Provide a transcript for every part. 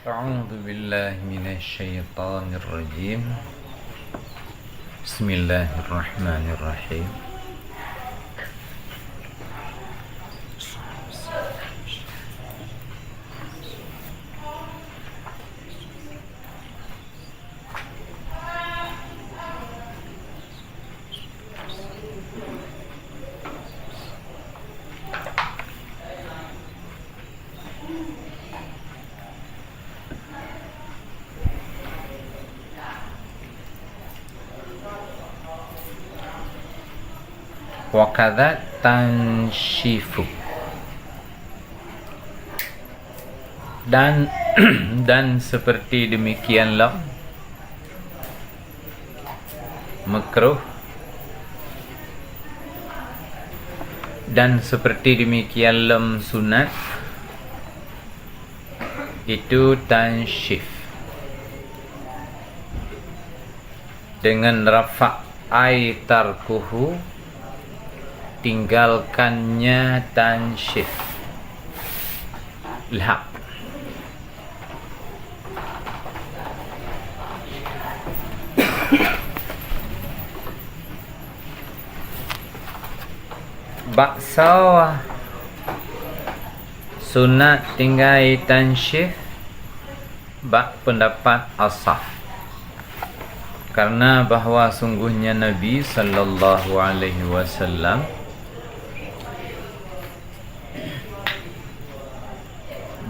أعوذ بالله من الشيطان الرجيم. بسم الله الرحمن الرحيم. Wakadha tanshifu, dan seperti demikianlah makruh, dan seperti demikianlah sunat itu tanshif dengan rafa' ay tarkuhu, tinggalkannya tanshif lhaq. Baksa sunat tinggal tanshif bak pendapat asah, karena bahawa sungguhnya Nabi sallallahu alaihi wasallam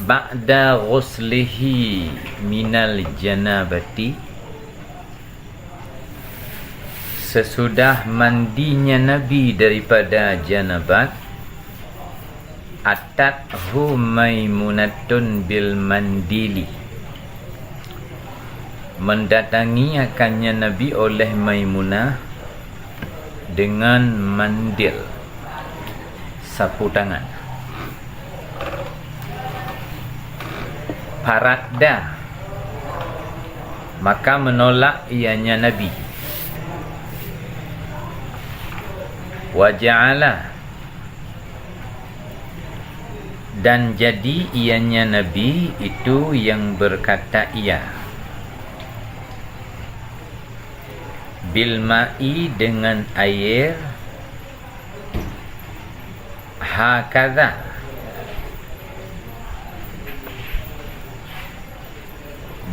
ba'da ghuslihi minal janabati, sesudah mandinya Nabi daripada janabat, atathu maimunatun bil mandili, mendatangi akannya Nabi oleh Maimunah dengan mandil, sapu tangan. Faradda, maka menolak ianya Nabi. Waja'ala, dan jadi ianya Nabi itu yang berkata iya. Bilma'i, dengan air. Hakadha,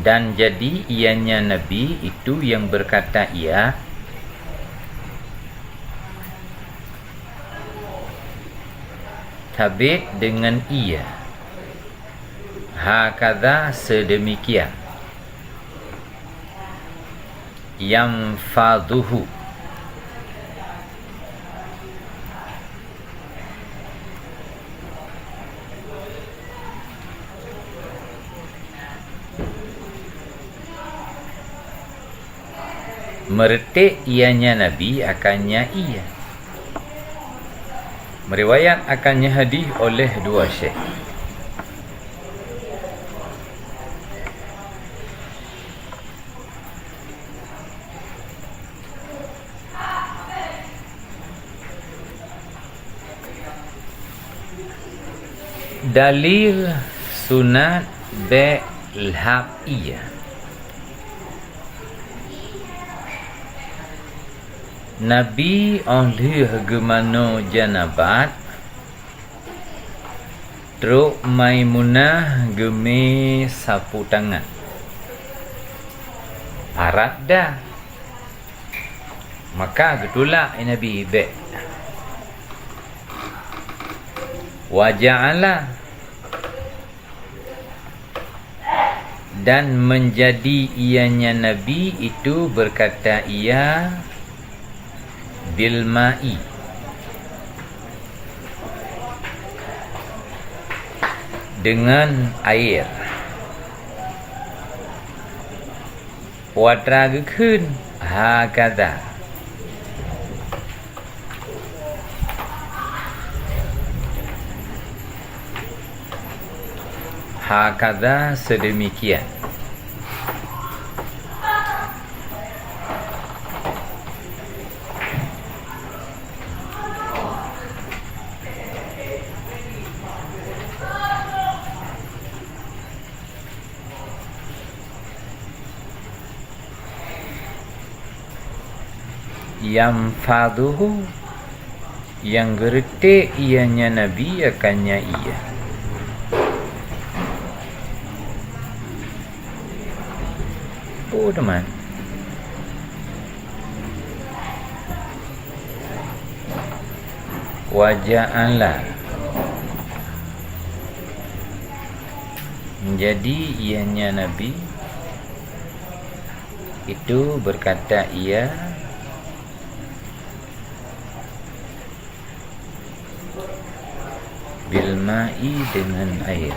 dan jadi ianya Nabi itu yang berkata iya. Tabik dengan iya. Hakadha, sedemikian. Yamfaduhu, meretik ianya Nabi akannya iya. Meriwayat akannya hadis oleh dua syekh. Dalil sunat belhaqiyah. Nabi oleh gemano janabat, truk Maimunah geme sapu tangan. Faradda, maka getulak Nabi be. Waja'ala, dan menjadi ianya Nabi itu berkata iya. Bilma'i, dengan air. Wadragkeun, hakadha, hakadha, sedemikian. Yamfadhuhu, yang gertik ianya Nabi akannya ia. Oh teman, waja'ala, menjadi ianya Nabi itu berkata ia bilma'i, dengan air.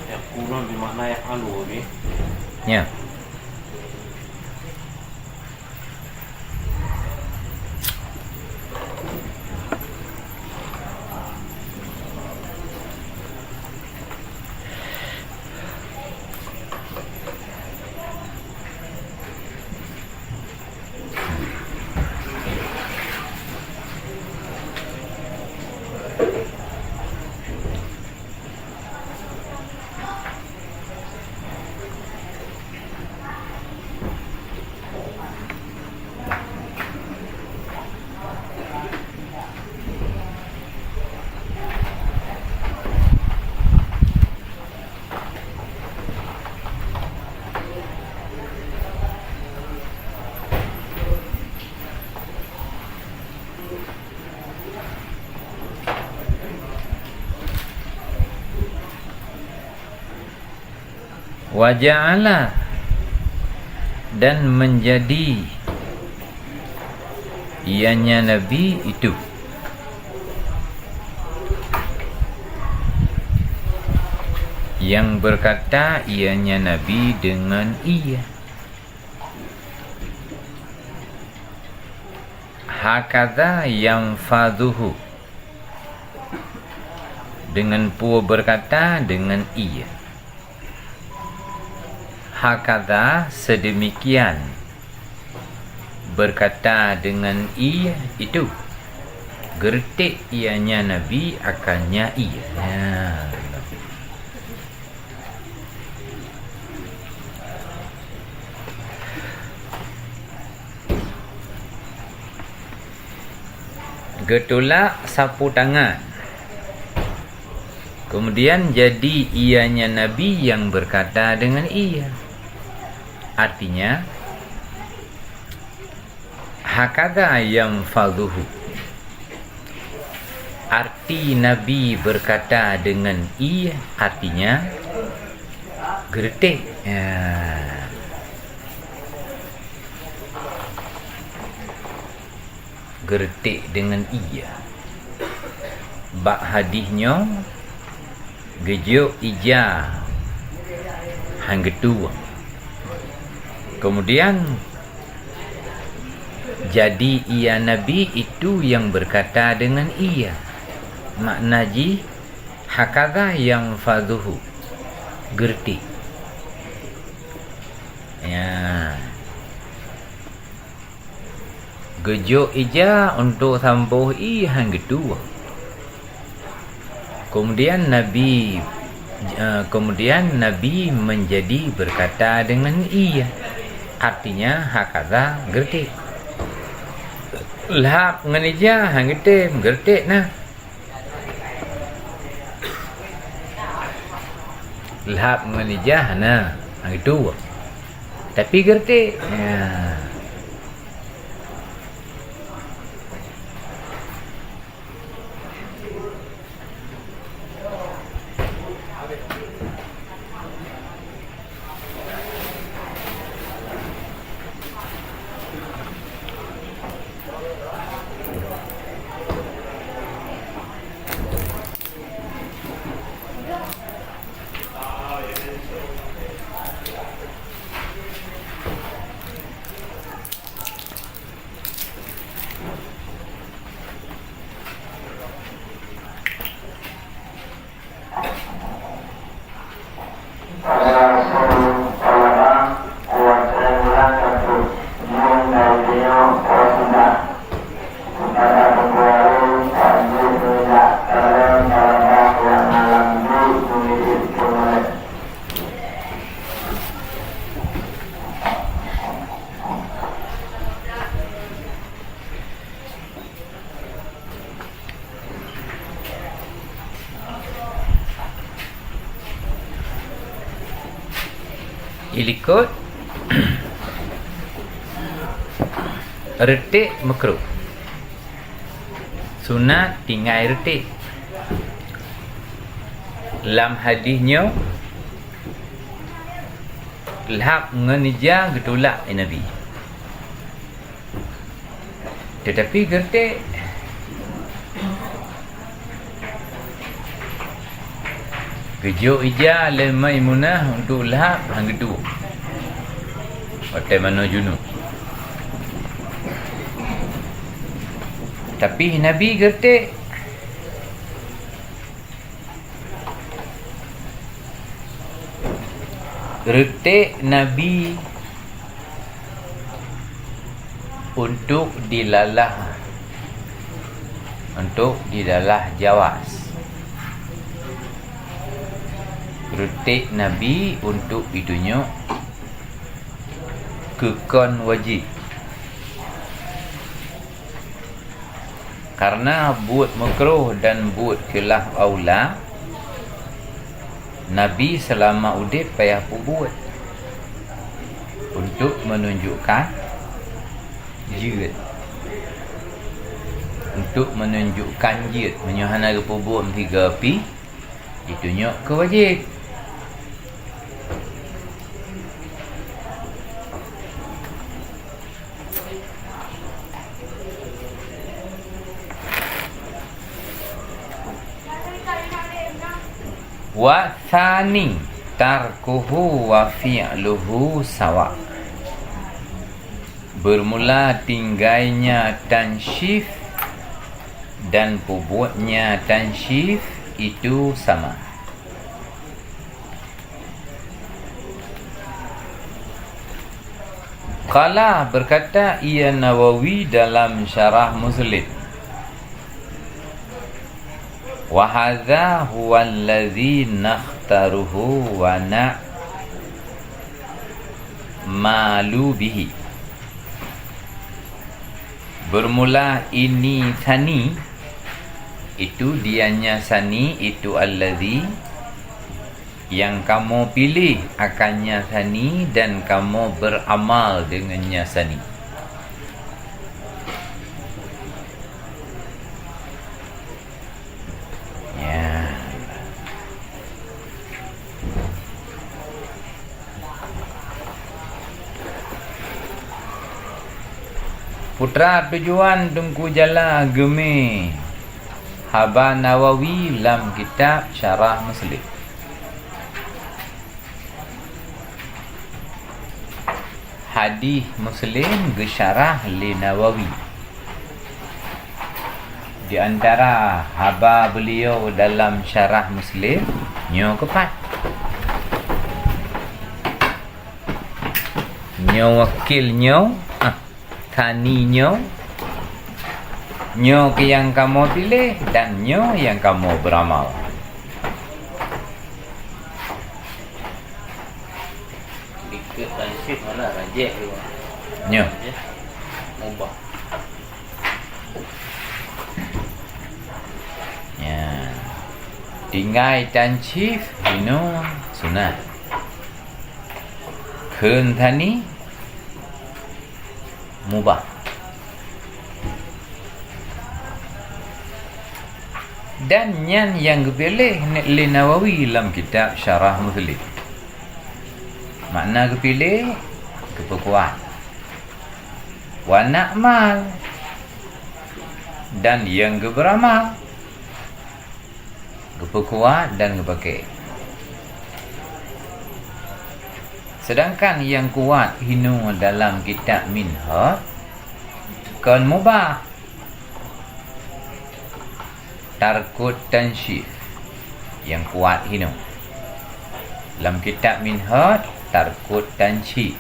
Yakuna bermakna yaf'alu ni. Ya. Waja'ala, dan menjadi ianya Nabi itu yang berkata ianya Nabi dengan ia. Hakadha yamfadhuhu, dengan pua berkata dengan ia. Hakadha, sedemikian, berkata dengan ia itu, gertik ianya Nabi akannya ia. Getolak sapu tangan. Kemudian jadi ianya Nabi yang berkata dengan ia. Artinya hakadha yamfadhuhu, arti Nabi berkata dengan ia, artinya gertik. Gertik dengan ia. Bak hadisnya gejuk ija hang getua. Kemudian jadi ia Nabi itu yang berkata dengan ia. Makna ji hakadha yang fadhuhu, gerti. Ya. Gejuk ija untuk sambuh i hang getua. Kemudian Nabi menjadi berkata dengan ia. Artinya hakadha gertik. Lahap nganija hang gertik nah. Lahap nganija nah hang getua. Tapi gertik. Ya. Ilikut retik makruh. Sunat tinggal retik. Dalam hadisnya lahap ngenija getulak Nabi. Tetapi gertik gejuk ija le Maimunah untuk lahap hang gedu. Hotel mana junub. Tapi Nabi gertik Nabi untuk dilalah jawas. Retik Nabi untuk ditunjuk kekon wajib. Karena buat makruh dan buat khilaf aula, Nabi selama udip payah buat untuk menunjukkan jid. Untuk menunjukkan jid, menyuhana ke buat tiga pi ditunjuk ke wajib. Wa thani tarkuhu wa fi'luhu sawa. Bermula tinggalnya tansyif dan pembuatnya tansyif itu sama. Qala berkata ia Nawawi dalam syarah Muslim. Wa hadza huwa allazi nakhtaruhu wa na'malu bihi. Bermula ini sani, itu dianya sani, itu allazi yang kamu pilih akannya sani dan kamu beramal dengannya sani. Putra tujuan tungku jala gemi Haba Nawawi dalam kitab Syarah Muslim. Hadis Muslim gesyarah li Nawawi. Di antara haba beliau dalam Syarah Muslim nyo kepat. Nyo wakil nyo taninya nyo yang kamu pilih dan nyo yang kamu beramal. Dikit tansif mana rajih tu. Nyo Mubah. ya tinggal tansif ino sunat. Keun tani mubah. Dan yang kepilih li Nawawi dalam kitab Syarah Muslim. Makna kepilih kepekuat. Wa na'mal, dan yang beramal. Kepekuat dan kepakai. Sedangkan yang kuat hinu dalam kitab Minhaj kan mubah. Tarkut tansyif yang kuat hinu dalam kitab Minhaj tarkut tansyif.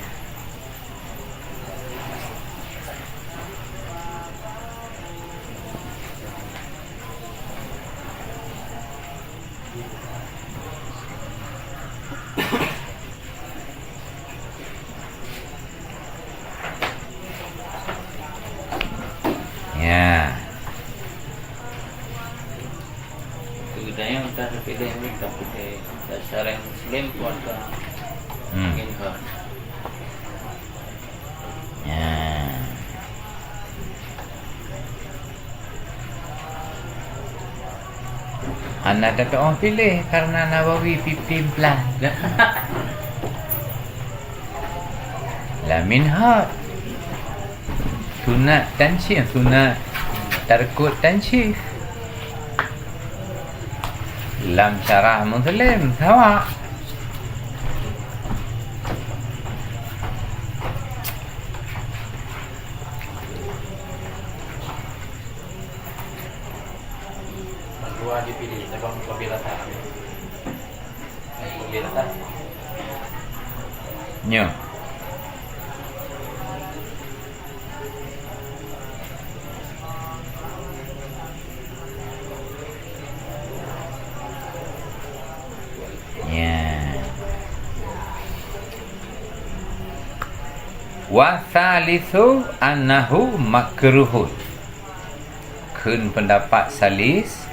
Ya. Itu yang kita pilih ni, kita pilih Syarah Muslim pun ada Minhad. Ya. Anak tak orang pilih karena Nawawi 15 plus. La minhad. Sunat tansyih, sunat tarkut tansyih. Lam syarah Muslim sama. Dua dipilih, sebab bila tak. Bila tak. Nyo. Wa thalithu annahu makruhun. Kun pendapat salis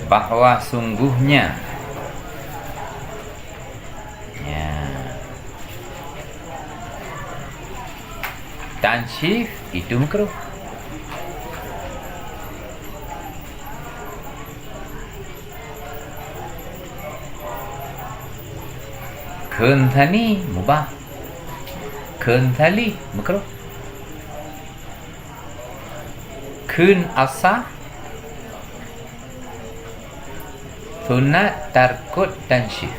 bahawa sungguhnya tansyif itu makruh. Kun thani mubah. Kun thali makruh. Kun asah sunat tarkut tansyif.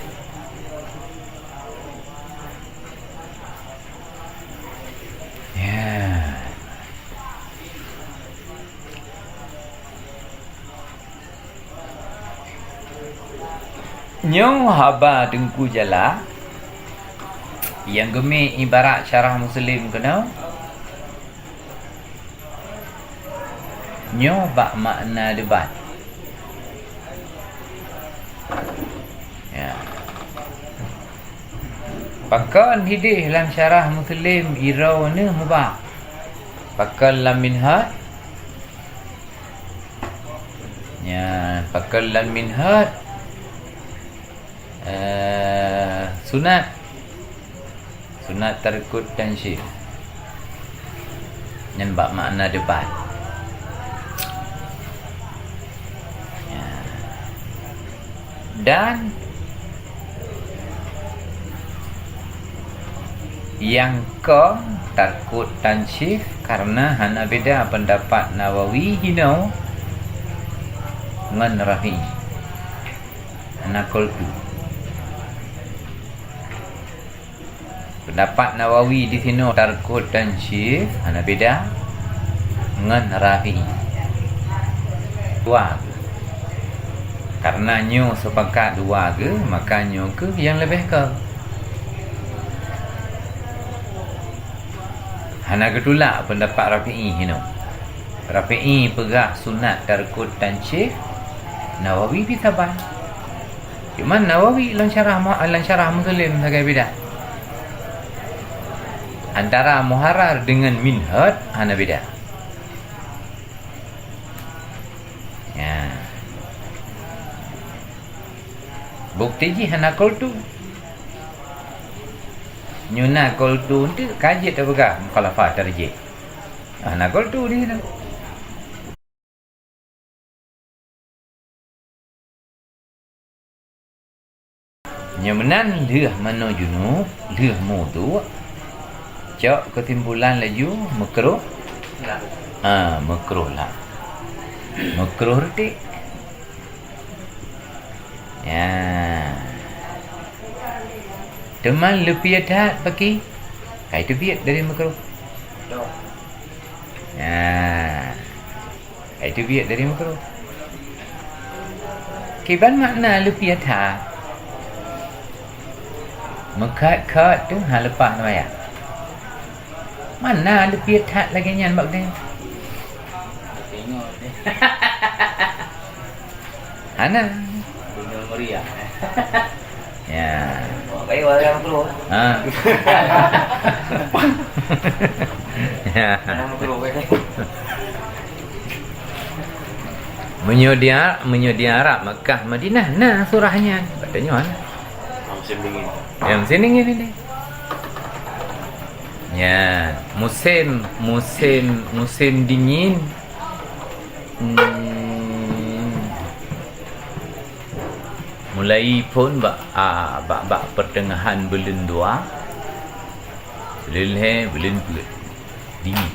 Nyong haba dengku jala yang gemi ibarat syarah Muslim kena nyo bak makna debat. Ya. Pakan hidih dalam syarah Muslim irau ni mubah. Pakan lam minhad. Ya, pakan lam minhad. Sunat tarkut tansyif yang bak makna debat. Ya. Dan yang ke tarkut tansyif karena hana beda pendapat Nawawi hino ngan Rafi hana koltu. Pendapat Nawawi di sini tarkut tansyif hana beda dengan Rafi'i. Dua. Karena nyo sepakat dua ke, maka nyo ke yang lebih ke. Hana ketulak pendapat Rafi'i hino. Rafi'i pegah sunat tarkut tansyif, Nawawi bitaban. Cuma Nawawi lan syarah Muslim sebagai beda. Antara muharar dengan minhad hana beda. Ya. Bukti ji hana koltu. Nyuna koltu tu kaji tak begah mukhalafat tarjih. Hana koltu di sana. Nyamanan liah mano junub, liah mutu. Cok ketimpulan laju makruh. Makruh lah. Makruh reti. Ya. Teman lebih ada bagi. Kai tu biat dari makruh. Ya. Kai tu biat dari makruh. Kiban makna lebih ada. Mekat-kat tu hal lepas nama ya. Mana ada piat lagi nyan bak dia. Tengok ni. Ana. Dunia meriah. Ya. Baik orang perlu. Ya. Orang perlu ni. Menyodia Arab Mekah Madinah. Nah surahnya. Katanya mana? Musim dingin. Yang sini ni. Ya, musim dingin. Mulai pun bak pertengahan bulan 2. Bulan dingin.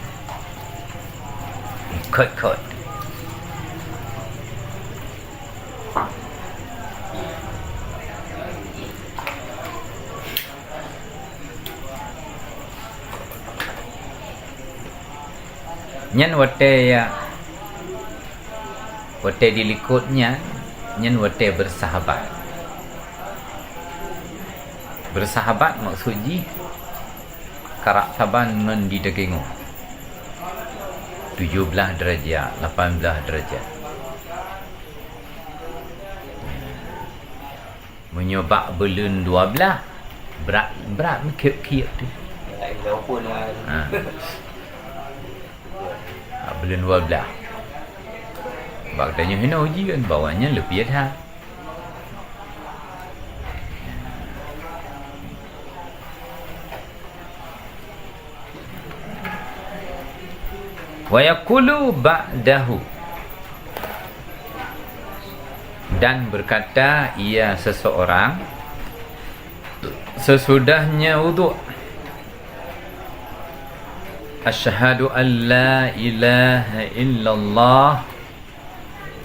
Kot. Nyan wate dilikutnya nyan wate bersahabat maksudnya karak saban ngan di degengo 17 derajat 18 derajat menyobak belun 12 berat kiep tu Tak ada apa lah. Belum 12. Bak tanya hina uji kan bawanya lebih dah. Wa yaqulu ba'dahu, dan berkata ia seseorang sesudahnya wuduk, asyhadu an la ilaha illallah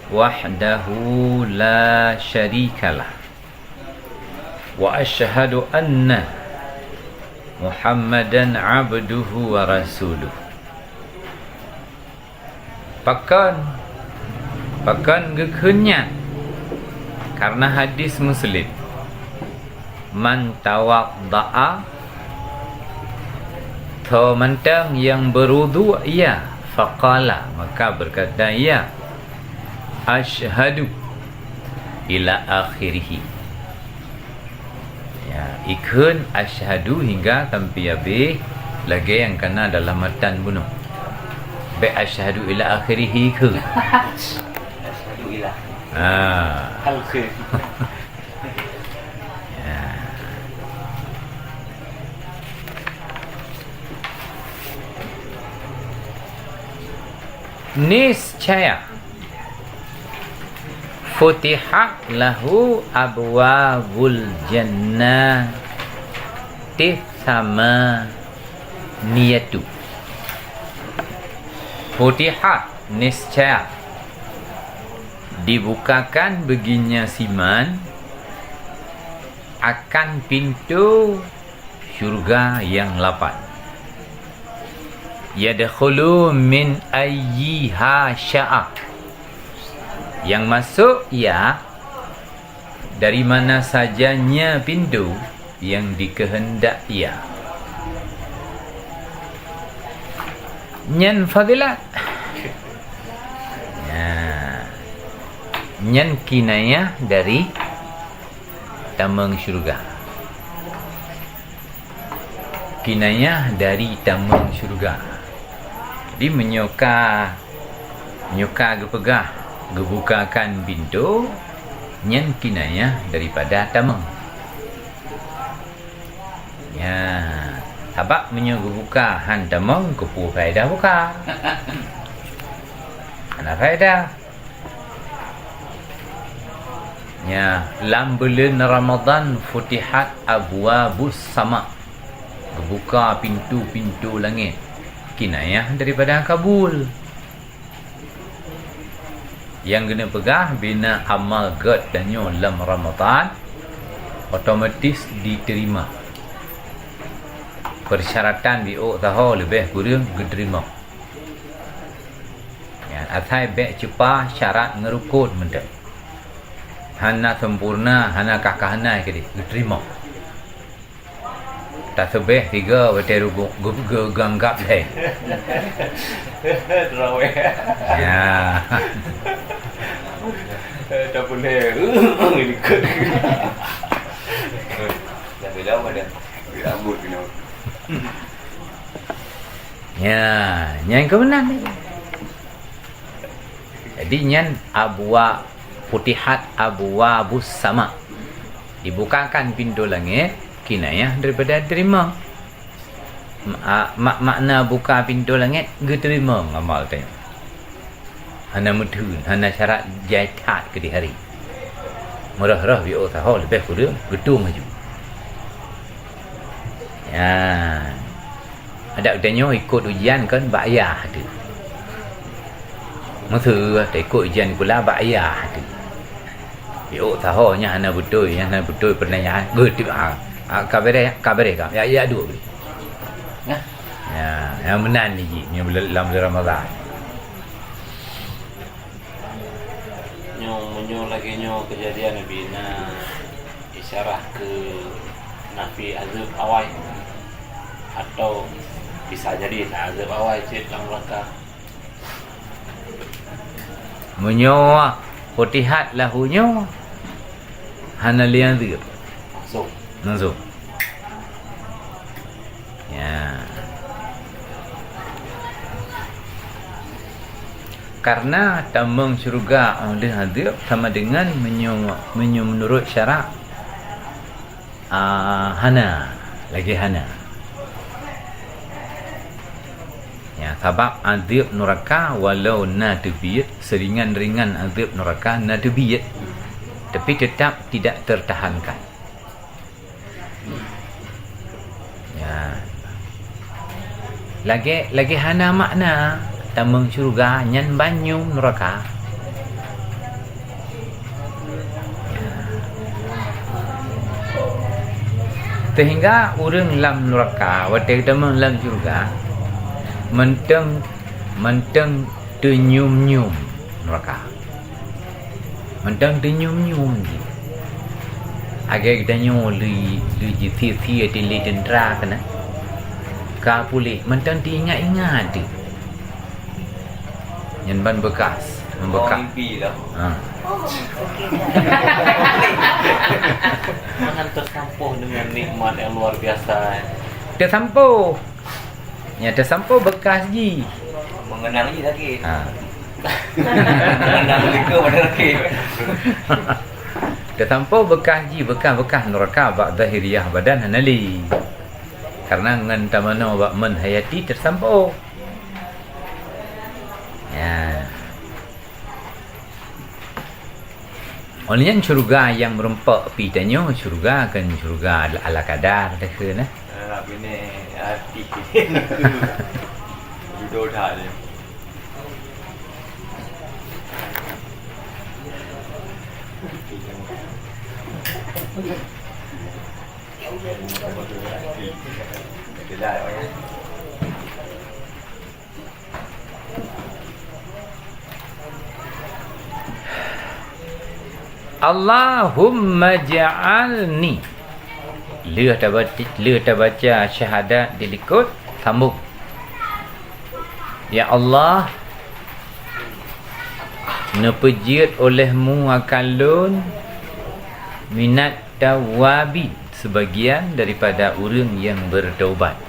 wahdahu la syarikalah wa asyhadu anna Muhammadan abduhu wa rasuluh. Pakan gekenyan karena hadis Muslim, man tawadda'a, mentang yang berwudu ia, faqala, maka berkata ia, asyhadu ila akhirih. Ya, ikun asyhadu hingga sampai habis lagi yang kena dalam matan bunuh. Be asyhadu ila akhirih ke. Asyhadu ila. Al-khair. Niscaya futihat lahu abwabul jannah sama niyatu. Futihat, niscaya dibukakan baginya siman akan pintu syurga yang 8. Yadkhulu min ayyiha sya'a, yang masuk ia dari mana sajanya pintu yang dikehendak ia. Nyan fadilat, nyan kinayah dari tamang syurga, kinayah dari tamang syurga. Jadi menyoka gepegah gebukakan pintu nyan kinayah daripada tamang. Ya, sebab menyogubuka han tamang kepu faedah buka. Ana faedah. Ya, lam bulan Ramadan futihat abwabus sama. Gebuka pintu-pintu langit. Kinayah daripada kabul. Yang kena pegah bina amal god dan dalam Ramadan otomatis diterima. Persyaratan biok tahu lebih kurang diterima. Ya, atai baik cepat syarat ngerukut mendak. Hana sempurna, hana kakahna ke diterima. Tak sebeh 3 betul ganggap dah. Terawih. Ya. Tak boleh. Ini ke. Dah bela dah. Rambut kena. Ya, yang kebenar ni. Jadi nyan abwa futihat abwabus sama. Dibukakan pintu langit, kinayah daripada terima. Makna buka pintu langit, ge terima ngamal tanya. Hana mudhun, hana syarat jaitat ke di hari. Merah-rah bi'o tahu lebih kurang, gedung maju. Ya. Ada tanya ikut ujian kan bayar tu. Masa tak ikut ujian pula bayar tu. Bi'o tahu nya hana betul pertanyaan. Gedung kabar ya ya dua. Ya, yang menan ni yang dalam Ramadan. Nyo lagi kejadian Nabi isyarah ke nafi azab awal atau bisa jadi azab awal cik dalam neraka. Menyo Fatihat lahunya hana lian zir. Langsung. Ya. Karena tambang syurga oleh hadir sama dengan menurut syarak hana lagi hana. Ya, sebab azab neraka walau nadbiyat seringan-ringan azab neraka nadbiyat tapi tetap tidak tertahankan. Ya. Lagi hana makna tambang syurga nyan banyu neraka. Sehingga orang lam neraka watak tambang lam syurga menteng tenyum-nyum neraka. Menteng tenyum-nyum je. Agak danyo li jiti di dendra kana. Ka pulih menteng diingat-ingat dia. Yang ban bekas membekas Mimpi lah. Jangan tersampuh dengan nikmat yang luar biasa. tersampuh. Ya tersampuh bekas ji. Mengenang je lagi. Mengenang lika pada lagi. Tersampuh bekas ji, bekas-bekas neraka bak zahiriyah badan hanali. Karena ngan tamano bak men hayati tersampuh. Ya. Olehnya syurga yang merempak pitanya syurga kan syurga ala kadar dah ke nah. Bini hati. Duduk dah dia. Allahumma ja'alni. Leh tak baca syahadat dilikut sambung. Ya Allah, nepejit olehmu akan lun minat tawabin, sebagian daripada orang yang bertaubat.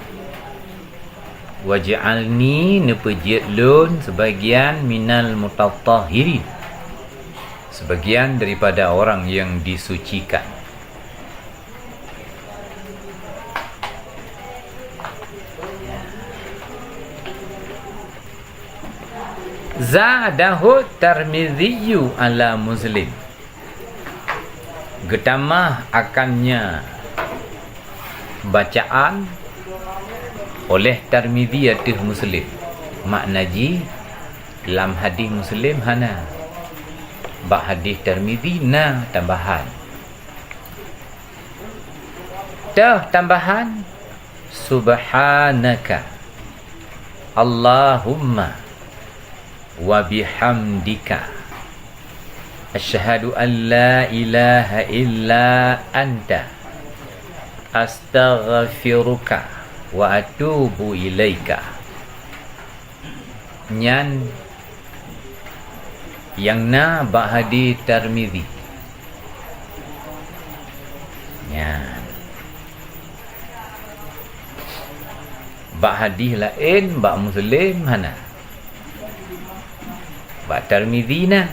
Waj'alni nepejit lun sebagian minal mutatahhirin, sebagian daripada orang yang disucikan. Zadahu Tirmidzi ala Muslim. Getamah akannya bacaan oleh Tirmidzi atas Muslim. Makna ji dalam hadis Muslim hana, bak hadis Tirmidzi na tambahan. Tambahan subhanaka Allahumma wa bihamdika asyhadu an la ilaha illa anta astaghfiruka wa atubu ilaika. Nyan yang na bak hadis Tirmidzi. Nyan bak hadis lain bak Muslim hana, bak Tirmidzi na.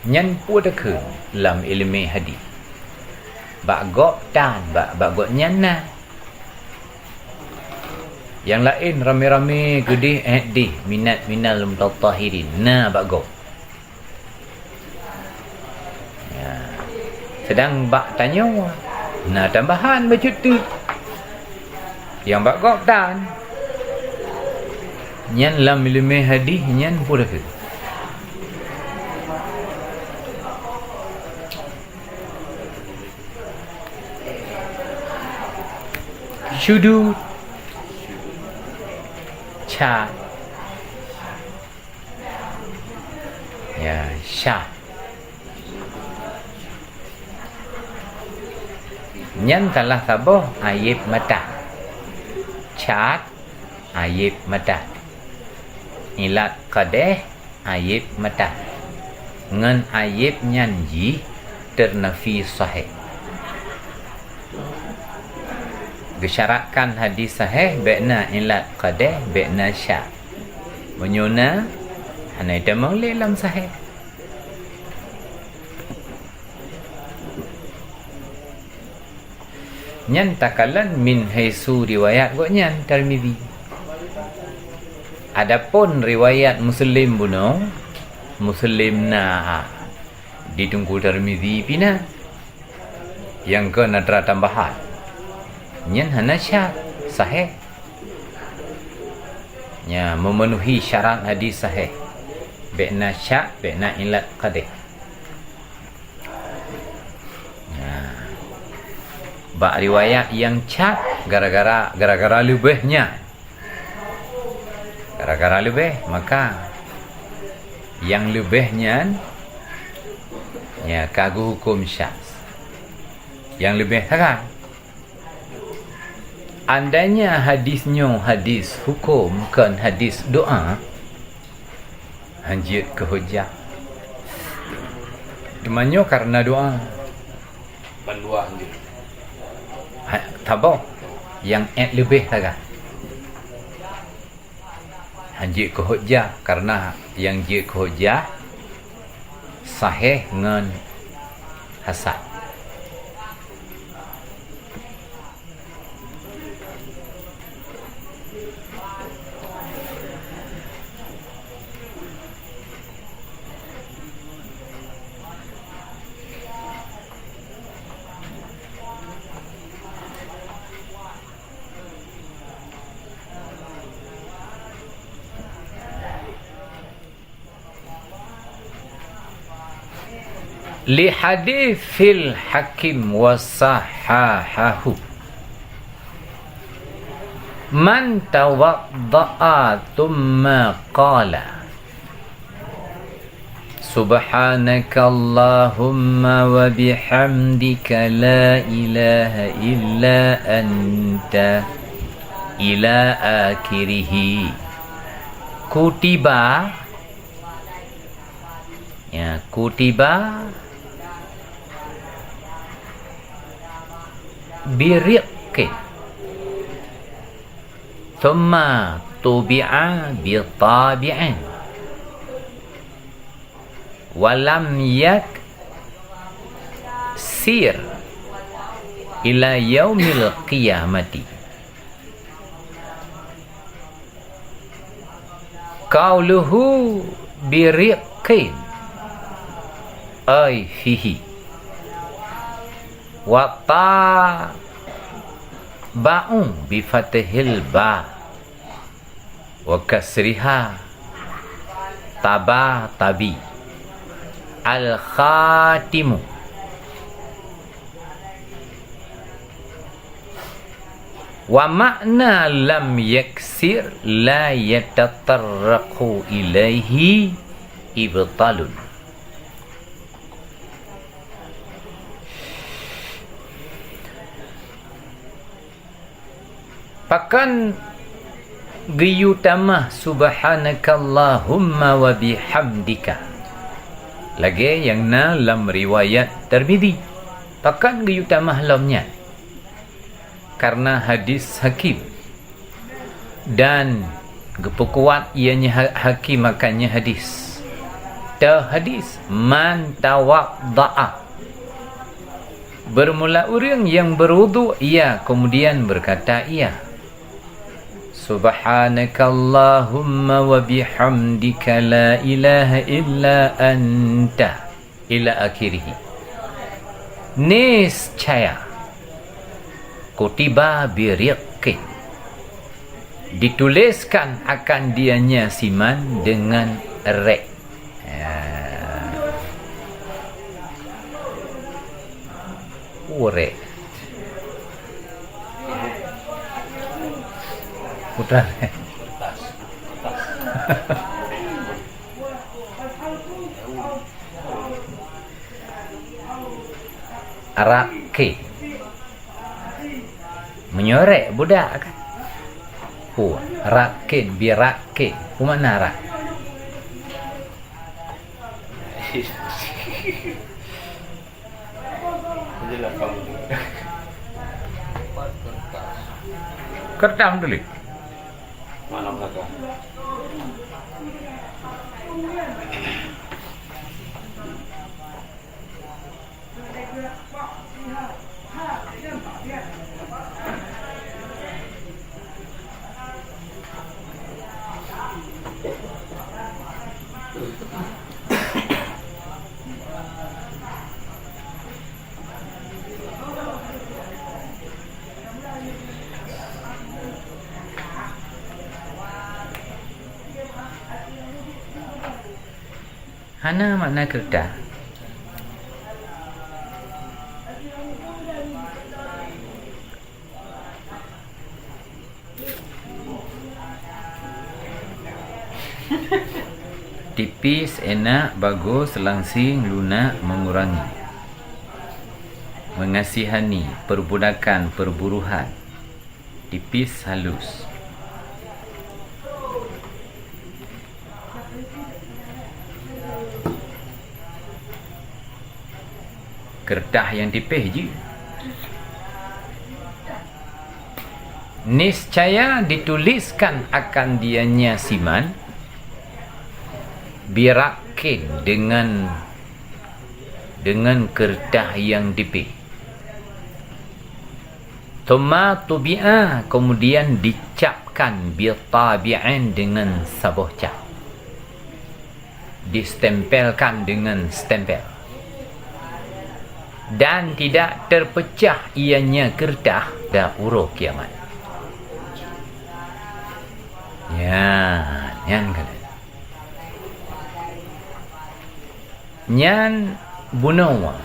nyan pu de ke lam ilmi hadis bak gok tan bak gok nyan na yang lain rame-rame gede di minat minal mutatahirin na bak gok ya. Sedang bak tanya na tambahan baca tu yang bak gok tan nyan lam ilmi hadis nyan pu de ke syudud cha ya sya nyan salah saboh ayib mata cat ayib mata ilat qadeh ayib mata ngan ayib nyan ji ternafi sahih gesyaratkan hadis sahih be'na ilat qadeh be'na sya menyuna hanai damang lelam sahih nyan takalan min haisu riwayat gok nyan Tirmizi adapun riwayat Muslim buno Muslim na ditunggu Tirmizi pina yang ke nadra tambahan nyan hana syarat sahih nya memenuhi syarat hadis sahih be'na syak be'na ilat qadih bak riwayat yang cat gara-gara lebihnya gara-gara lebih maka yang lebihnya ya kagu hukum syaz yang lebih sangat andainya hadisnya hadis hukum kan hadis doa hanjit ke hujah demannya karena doa Bandua gitu. Tabau yang lebih sangat hanjit ke hujah karena yang jit ke hujah sahih dengan hasan li hadithil hakim wasahahahu man tawadda'a thumma qala subhanaka allahumma wa bihamdika la ilaha illa anta ila akhirih kutiba ya kutiba biriqin thumma tubi'a bitabi'in walam yaksir ila yaumil qiyamati qauluhu biriqin ay fihi wa ta ba'un bi fathil ba wa kasriha taba tabi al khatimu wa makna lam yaksir la yatatarraqu ilaihi ibtalun pakan giyutamah subhanakallahumma wa bihamdika lagi yang na lam riwayat Tirmizi pakan giyutamah lamnya karena hadis hakim dan gepekuat ianya hakim makannya hadis hadis man tawadda'a, bermula orang yang berwudu ia kemudian berkata ia subhanakallahumma wa bihamdika la ilaha illa anta ila akhirih, niscaya kutiba biriqin, dituliskan akan dianya siman dengan rek. Urek putra arake menyorek budak kan. Raket biraket mana rak? Jelas kamu. Kertas dulu. Mana mereka? Hana makna kertas? Tipis, enak, bagus, langsing, lunak, mengurangi, mengasihani, perbudakan, perburuhan, tipis, halus. Kertas yang tipis je. Niscaya dituliskan akan dianya siman birakin dengan kertas yang tipis. Thumma tubi'a, kemudian dicapkan bitabi'an dengan sabuh cap. Distempelkan dengan stempel. Dan tidak terpecah ianya kertas dah huruf kiamat. Nyan kata. Nyan bunuh.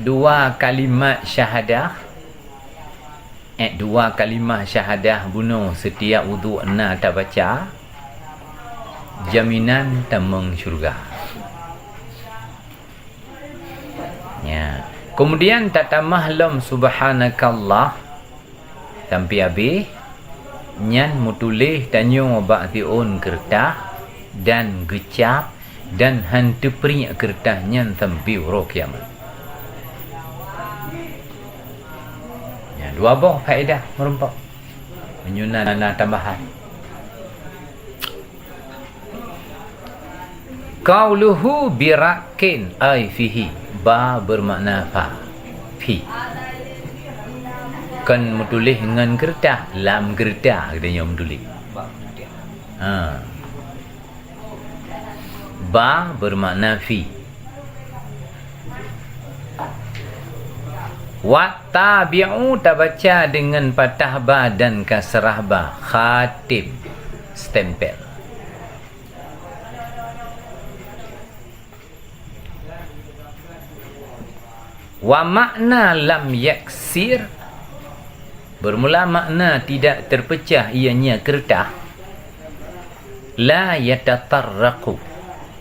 Dua kalimat syahadah. Dua kalimat syahadah bunuh setiap wudu nak tak baca. Jaminan tamang syurga. Ya. Kemudian tatamahlam subhanakallah sampai habis. Nyan mutulih tanyo ba'tiun kertas dan gecap dan hantu perinyak kertas nyan sampai huruf kiamat. Ya, dua buah faedah merempak. Menyunan tambahan. Qauluhu birakin ay fihi, ba bermakna fa, fi. Kan menulis dengan kertas, lam kertas katanya menulis. Ba bermakna fi. Wa tabi'u tabaca dengan patah ba dan kasrah ba, khatim, stempel. Wa makna lam yaksir, bermula makna tidak terpecah ianya kertas. La yatatarraqu,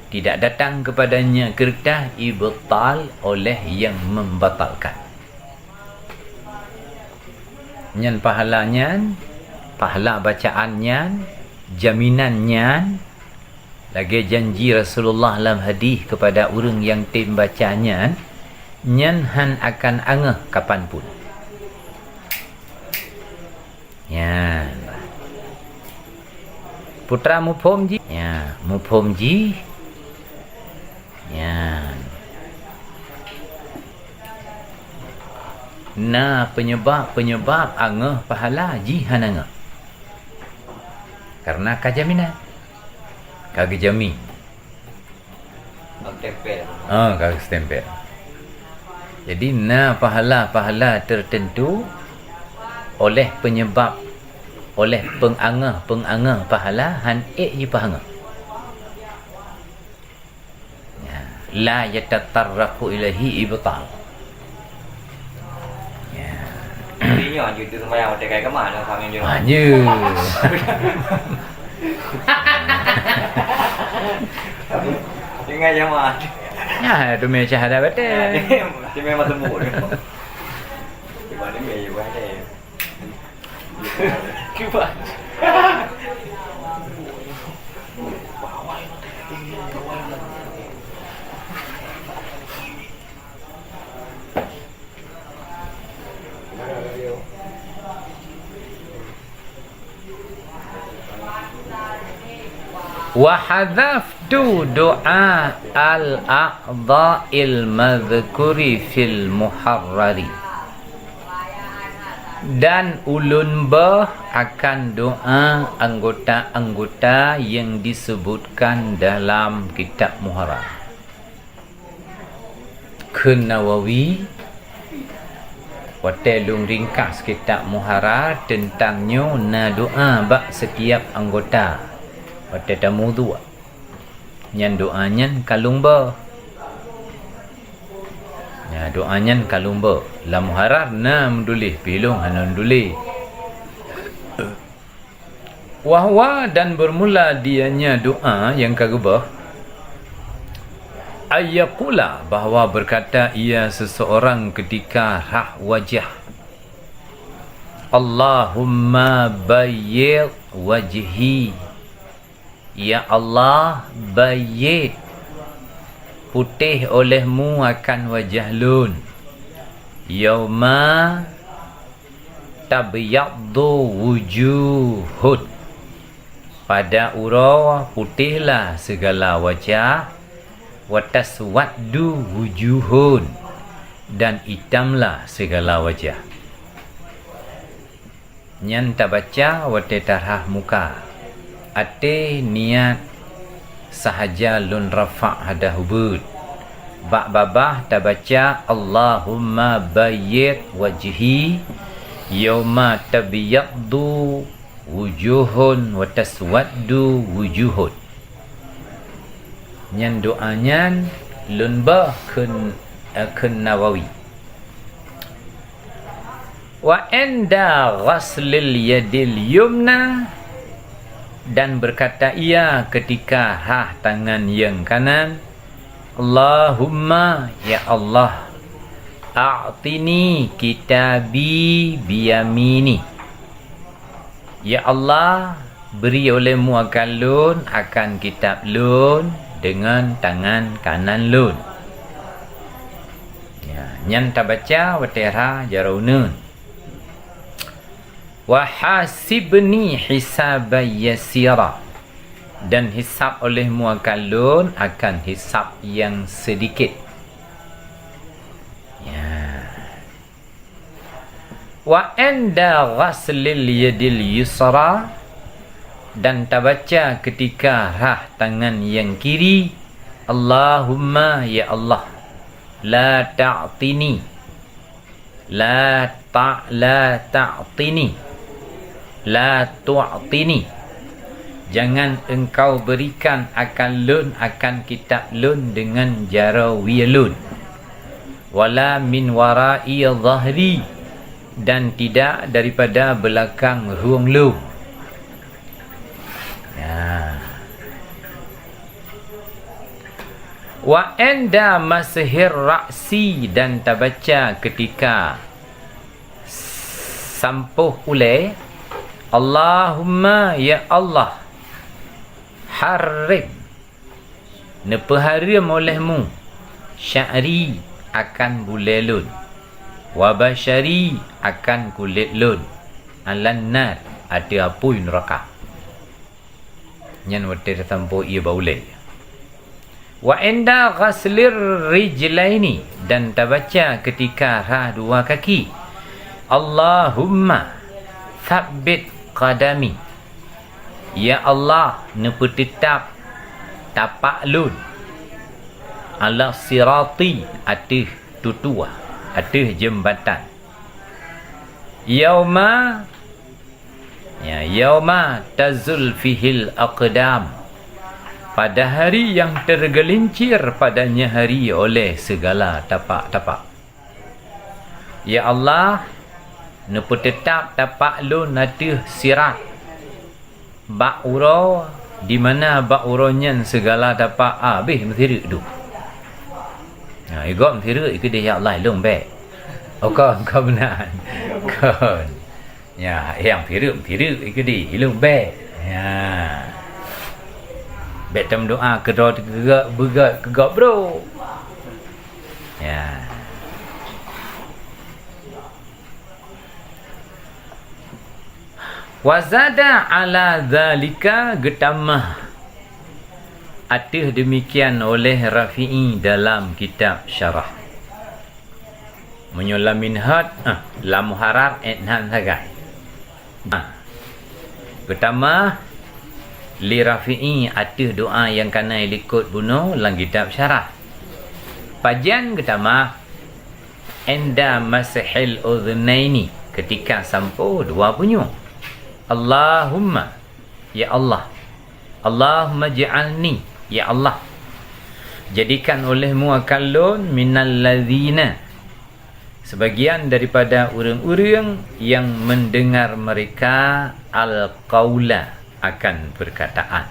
tidak datang kepadanya kertas ibtal oleh yang membatalkan. Nyan pahalanya, pahala bacaannya, jaminannya, lagi janji Rasulullah dalam hadis kepada orang yang tim bacanya, nyan han akan angah kapanpun. Yan. putra mufhum ji. Ya, mufhum ji. Ya. Na penyebab angah pahala ji hananga. Karena kajaminan. Kagejami. Tempel. Kagak stempel. Jadi na pahala tertentu oleh penyebab, oleh pengangah pahala han ji pahanga. Ya, la yatatarraqu ilahi ibtal. Ya. Ini nyo ju tu sembahyang hotel kai kemah dah kami ni. Hanya. Ingat jemaah. Ya, tu macam syahadah betul. Dia memang temu dia. Di mana dia buat dia. Cuba. Wa hadaftu doa al-a'dha'il madhkuri fil muharrari. Dan ulun akan doa anggota-anggota yang disebutkan dalam kitab Muharrar. Nawawi Watelung ringkas kitab Muharrar tentangnya na doa bak setiap anggota. Wate tamu dua. Nyan doa nyan kalung ba. Ya doa nyan kalung ba. La Muharrar na mendulih pilung hanon dulih. Wahwa dan bermula dianya doa yang kagubah. Ayaqula bahawa berkata ia seseorang ketika rah wajah. Allahumma bayyid wajhi. Ya Allah, bayyid putih olehmu akan wajah lun. Yauma tabyaddu wujuhud. Pada urau putihlah segala wajah. Wataswaddu wujuhun. Dan hitamlah segala wajah. Nyan tak baca wate tarah muka. Ate niat sahaja lun rafa' hada hubud. Bak babah tak baca Allahumma bayyid wajhi yauma tabyaddu wujuhun wa taswaddu wujuhun. Nyan doa nyan lun bah kun Nawawi. Wa inda ghaslil yadil yumna. Dan berkata ia ketika tangan yang kanan, Allahumma ya Allah, a'tini kitabi biyamini. Ya Allah, beri olehmu akan lun akan kitab lun dengan tangan kanan lun. Ya, nyan tak baca watera jaraunun. Wa hasibni hisaban yasira. Dan hisab olehmu akan lun akan hisab yang sedikit. Ya. Wa inda ghaslil yadil yusra. Dan tak baca ketika tangan yang kiri, Allahumma ya Allah, la ta'tini, la ta'tini, la tu'tini. Jangan engkau berikan akan lun akan kitab lun dengan jarawiyah lun. Wala min wara'i dhahri. Dan tidak daripada belakang ruang lun. Ya. Wa enda masihir ra'si. Dan tak baca ketika sampuh ulai, Allahumma ya Allah, harrim nepaharim olehmu sya'ri akan bulelun, wa bashari akan kulit lun, alan nar ada apui neraka. nyan wate tampo ia baulai. Wa inda ghaslir rijlaini, dan tabaca ketika dua kaki, Allahumma thabbit qadami, ya Allah nepetitap tapak lun ala sirati, atas tutua, atas jembatan, yauma tazul fihil aqdam, pada hari yang tergelincir padanya hari oleh segala tapak-tapak. Ya Allah, nepu tetap tapak lun atas sirat ba'ura, di mana ba'uranya segala tapak habis mestirik tu. Igok mestirik ikut dia, ya Allah lung baik. Kau benar. Kan. Ya, yang mestirik ikut dia, lung baik. Ya. Baik tam doa kedua gegak bro. Ya. Wazada ala zalika, getamah atas demikian oleh Rafi'i dalam kitab syarah. Menyulam minhad lam harar etnan sagai. Getamah li Rafi'i atas doa yang kena ikut bunuh dalam kitab syarah. Pajan getamah enda masihil udhnaini, ketika sampo dua bunyu. Allahumma, ya Allah, Allahumma ja'alni, ya Allah, jadikan olehmu akalun minal ladzina, sebagian daripada orang-orang yang mendengar mereka al-qaula, akan perkataan.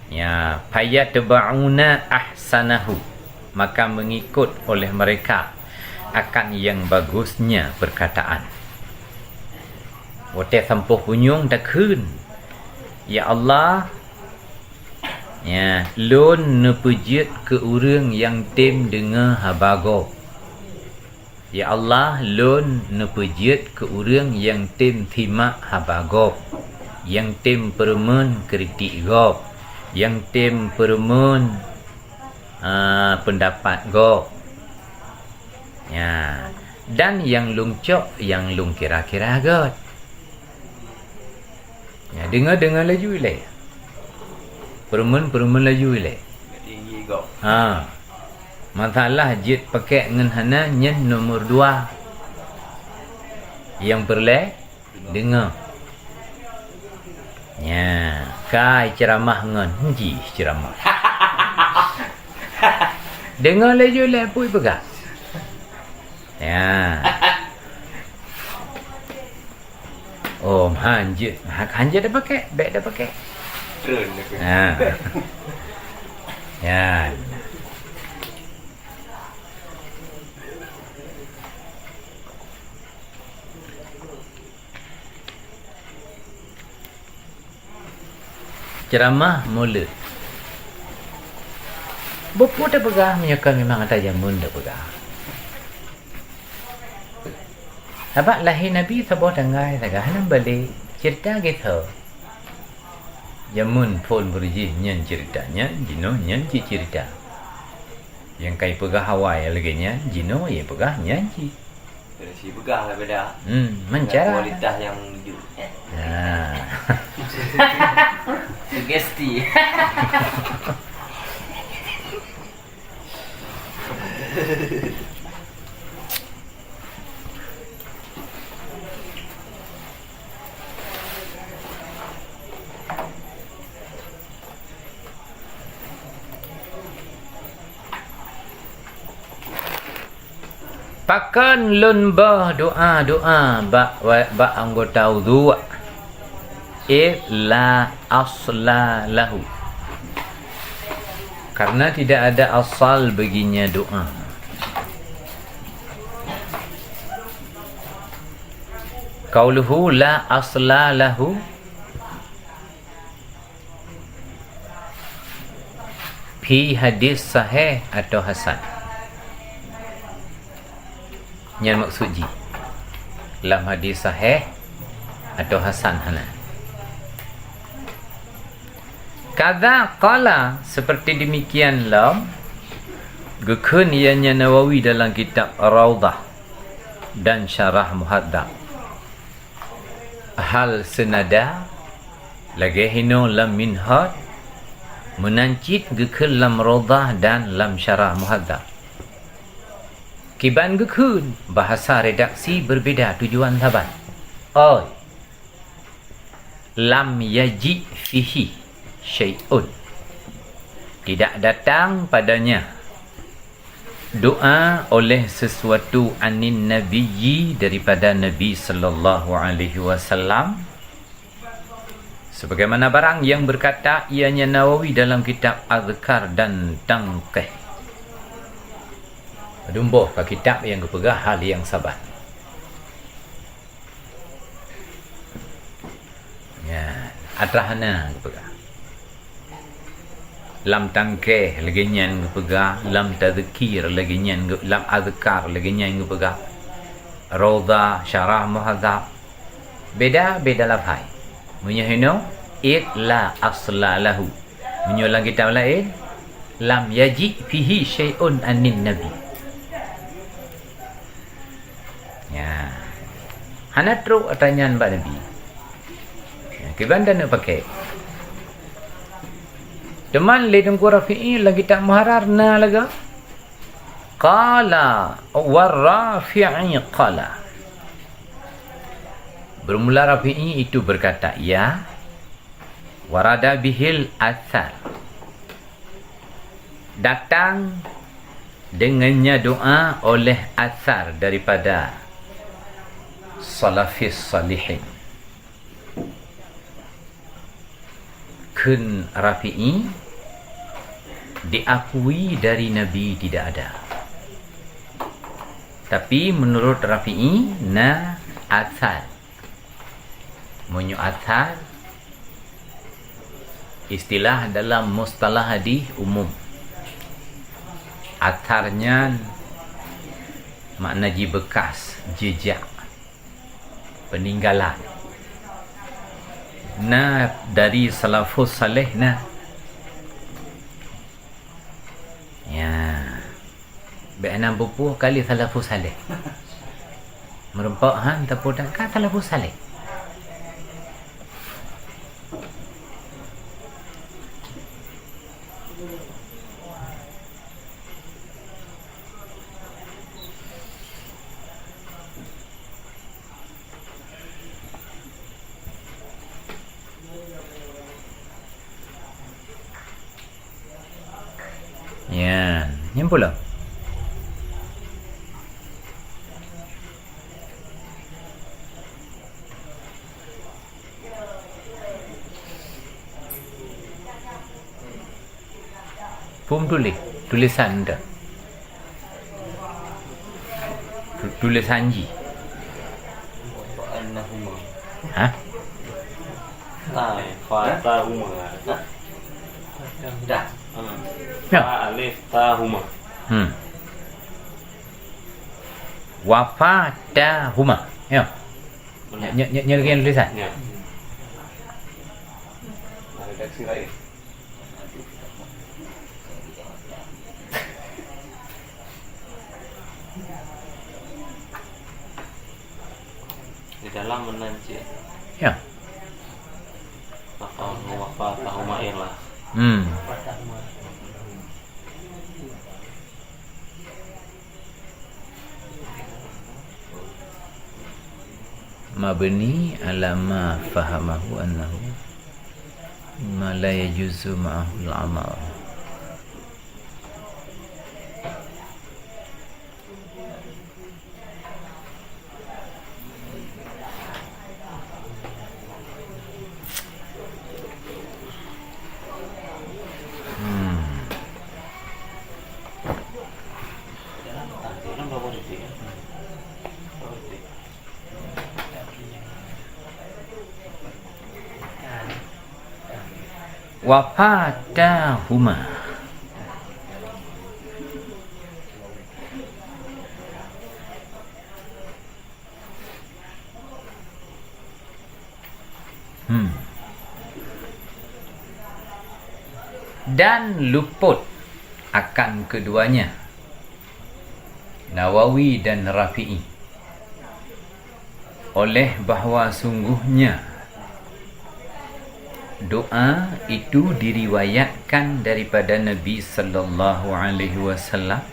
Ya, fayatba'una ahsanahu, maka mengikut oleh mereka akan yang bagusnya perkataan. Wote sampuh punyung dah kun. Ya Allah, ya lon nepejit ke orang yang tem dengar habago. Ya Allah, lon nepejit ke orang yang tem timak habago, yang tem permen kritik go, yang tem permen pendapat go. Ya, dan yang lungcok, yang lung kira-kira god. Ya, dengar laju ilai. Permen laju ilai. Tinggi kau. Masalah jid pakai dengan hana nyen nombor 2. Yang perle dengar. Ya, kai ceramah ngan hiji ceramah. Dengar laju ilai pui pegang. Ya. Oh, hanjit dah pakai, beg dah pakai. Drone aku. Ya. Ceramah mula. Buku dah pegang, menyokong memang ada jamun dah pegang. Sebab lahir Nabi sebuah tanggai tagahan balik cerita gitu. Jamun pun berji nyen ceritanya, jino nyen cerita. Yang kai pegah Hawaii lagi nyen, jino ye pegah nyanyi. Dari si pegah lah beda. Mencara Kualitas yang menuju. Sugesti. Pakan lun bah doa ba anggota wudu la asla lahu, karena tidak ada asal baginya doa. Qauluhu la asla lahu fi hadis sahih atau hasan. Yang maksudji dalam hadis sahih atau hasan hana. Kadza qala, seperti demikianlah gekun ianya Nawawi dalam kitab Raudah dan Syarah Muhadzab. Hal senada lagi hino lam minhaj menancit gekun lam Raudah dan lam Syarah Muhadzab. Kiban gekun bahasa redaksi berbeza tujuan taban. Oi. Lam yaji fihi syai'un, tidak datang padanya doa oleh sesuatu anin nabiyyi, daripada Nabi sallallahu alaihi wasallam, sebagaimana barang yang berkata ianya Nawawi dalam kitab Azkar dan Tangqih. Dumbuh ke kitab yang kepegah hal yang sabar. Ya, atrahana kepegah. Lam Tangkeh lagi nyan ngepegah, lam Tadhkir lagi nyan, lam Azkar lagi nyan ngepegah, Raudah, Syarah Muhadzab, beda lafai. Menyahino id la asla lahu, menyulang kitab lain lam yaji fihi syai'un anin nabi. Ya, hanatru atanyan ba nabi. Ya, kibanda nak pakai teman le dengku Rafi'i lagi tak muharar na laga. Qala war Rafi'i qala. Bermula Rafi'i itu berkata, ya warada bihil athar, datang dengannya doa oleh athar daripada salafis salihin. Kun Rafi'i diakui dari Nabi tidak ada, tapi menurut Rafi'i na athar. Munyu athar istilah dalam mustalah hadis umum. Atharnya makna bekas, jejak, peninggalan. Na dari salafus salih na. Ya. Be'anam bupu kali salafus salih. Merempak han tapudan kan salafus salih. Ya, yang pula. Pum tulisan dah. Tulisan ji. Hah? Fatahuma. Dah. Ya. Alif tahuma. Wafatahuma. Ya. Nyergen tulisan. Ya. Redaksi lain. Di dalam menanci. Ya. Wafatahuma ialah. Mabni ala ma fahamahu annahu ma la yajuzu ma'ahu al-amal. Wafatahuma. dan luput akan keduanya, Nawawi dan Rafi'i, oleh bahawa sungguhnya doa itu diriwayatkan daripada Nabi sallallahu alaihi wasallam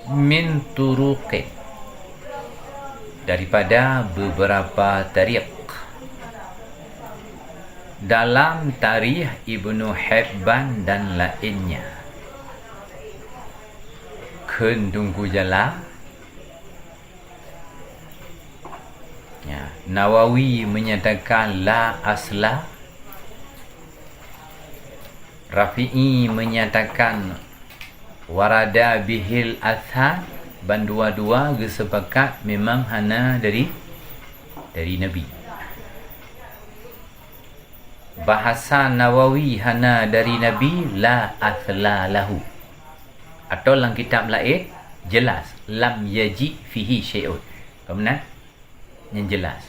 min turuqin, daripada beberapa tariq, dalam tarikh Ibnu Hibban dan lainnya. Kendungku jala ya, Nawawi menyatakan la asla, Rafi'i menyatakan warada bihil athar, dan dua-dua sepakat memang hana dari Nabi. Bahasa Nawawi hana dari Nabi la athla lahu, atau dalam kitab lain jelas lam yaji fihi syai'un, kemudian yang jelas.